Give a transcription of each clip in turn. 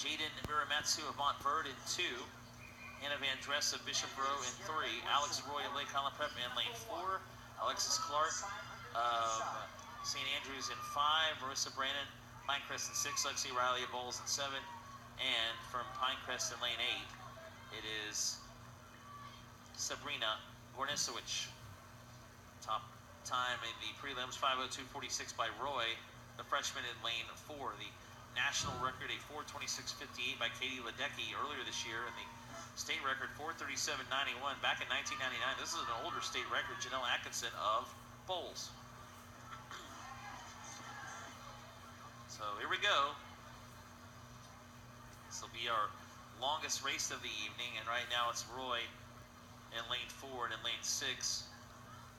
Jaden Miramatsu of Montverde in 2. Hannah Van Dress of Bishop Row in 3. Alex Roy of Lake Holland Prep in lane 4. Alexis Clark of St. Andrews in 5. Marissa Brannan, Pinecrest in 6. Lexi Riley of Bowles in 7. And from Pinecrest in lane 8, it is Sabrina Gornisowicz. Top time in the prelims, 5:02.46 by Roy, the freshman in lane 4. The national record, a 4:26.58 by Katie Ledecky earlier this year, and the state record, 4:37.91 back in 1999. This is an older state record. Janelle Atkinson of Bowles. So here we go. This will be our longest race of the evening, and right now it's Roy in lane 4 and in lane 6,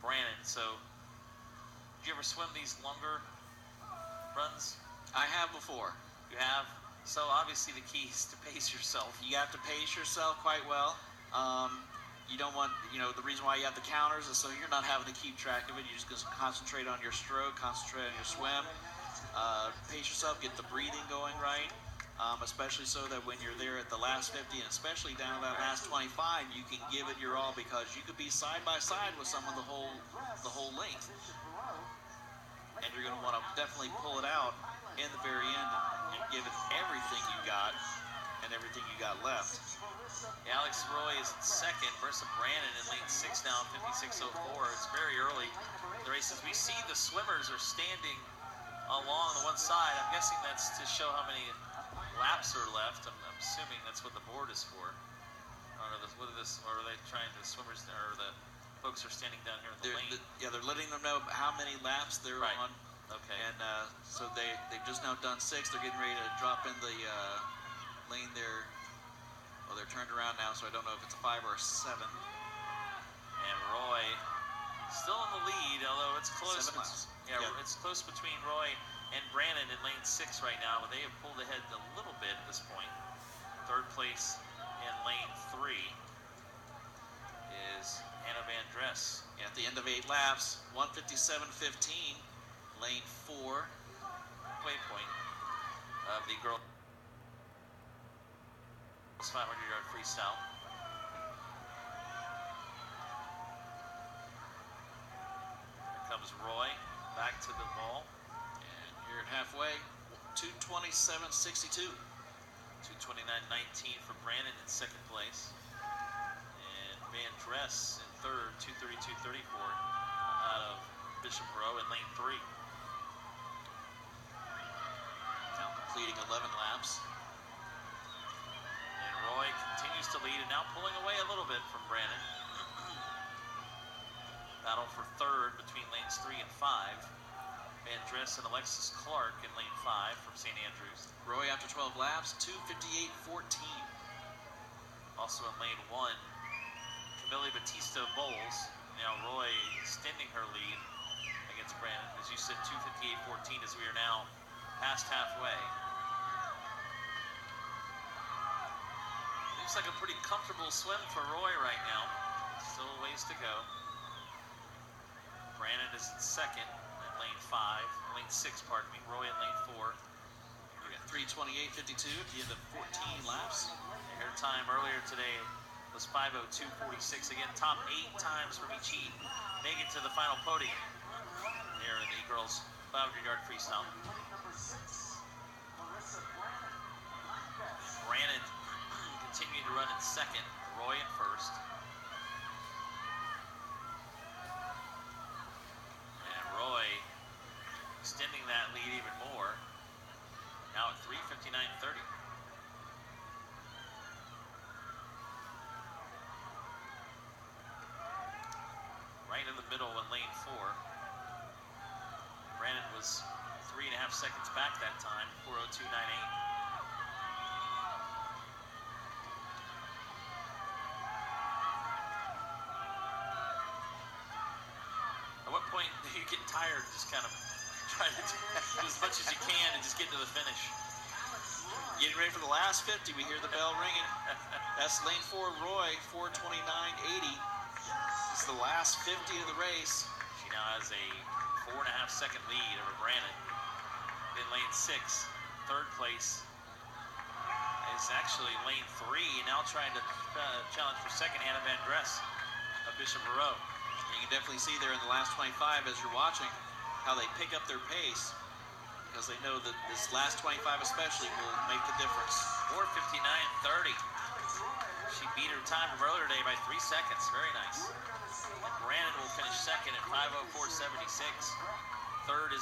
Brannan. So, did you ever swim these longer runs? I have before. You have? So obviously the key is to pace yourself. You have to pace yourself quite well. You don't want, the reason why you have the counters is so you're not having to keep track of it. You just concentrate on your stroke, concentrate on your swim, pace yourself, get the breathing going right. Especially so that when you're there at the last 50 and especially down that last 25, you can give it your all, because you could be side by side with someone the whole length, and you're going to want to definitely pull it out in the very end and give it everything you got and everything you got left. Alex Roy is in 2nd. Marissa Brannan in lane 6 now, 56.04. It's very early in the races. We see the swimmers are standing along the one side. I'm guessing that's to show how many laps are left. I'm assuming that's what the board is for. I don't know, what are this, or are they trying to, the swimmers or the folks are standing down here in the lane? They're letting them know how many laps they're on. Okay. And so they've just now done 6. They're getting ready to drop in the lane there. Well, they're turned around now, so I don't know if it's a 5 or a 7. And Roy still in the lead, although it's close. 7 laps. Yeah, it's close between Roy and Brannan in lane 6 right now, but they have pulled ahead a little bit at this point. 3rd place in lane 3 is Hannah Van Dress. At the end of 8 laps, 1:57.15, lane 4. Waypoint of the girls' 500-yard freestyle. Here comes Roy back to the ball. Here at halfway, 2:27.62. 2:29.19 for Brannan in 2nd place. And Van Dress in 3rd, 2:32.34 out of Bishop Row in lane 3. Now completing 11 laps. And Roy continues to lead and now pulling away a little bit from Brannan. Battle for 3rd between lanes 3 and 5. Van Dress and Alexis Clark in lane 5 from St. Andrews. Roy after 12 laps, 2:58.14. Also in lane 1, Camille Batista of Bowles. Now Roy extending her lead against Brannan. As you said, 2:58.14 as we are now past halfway. Looks like a pretty comfortable swim for Roy right now. Still a ways to go. Brannan is in 2nd. Lane 5, lane 6, pardon me. Roy in lane 4. We got 3:28.52 at the end of 14 laps. Her time earlier today was 5:02.46. Again, top 8 times from each heat make it to the final podium here in the girls' 500-yard freestyle. Brannan continuing to run in 2nd. Roy in 1st. Roy extending that lead even more, now at 3:59.30. Right in the middle in lane 4. Brannan was 3.5 seconds back that time, 4:02.98. At what point do you get tired, just kind of try to do as much as you can and just get to the finish? Getting ready for the last 50, we hear the bell ringing. That's lane 4, Roy, 4:29.80. This is the last 50 of the race. She now has a 4.5 second lead over Brannan. In lane 6, 3rd place, is actually lane 3, and now trying to challenge for second, Hannah Van Dress of Bishop Moreau. You can definitely see there in the last 25 as you're watching how they pick up their pace because they know that this last 25 especially will make the difference. 4:59:30. She beat her time from earlier today by 3 seconds. Very nice. And Brannan will finish second at 5:04:76. Third is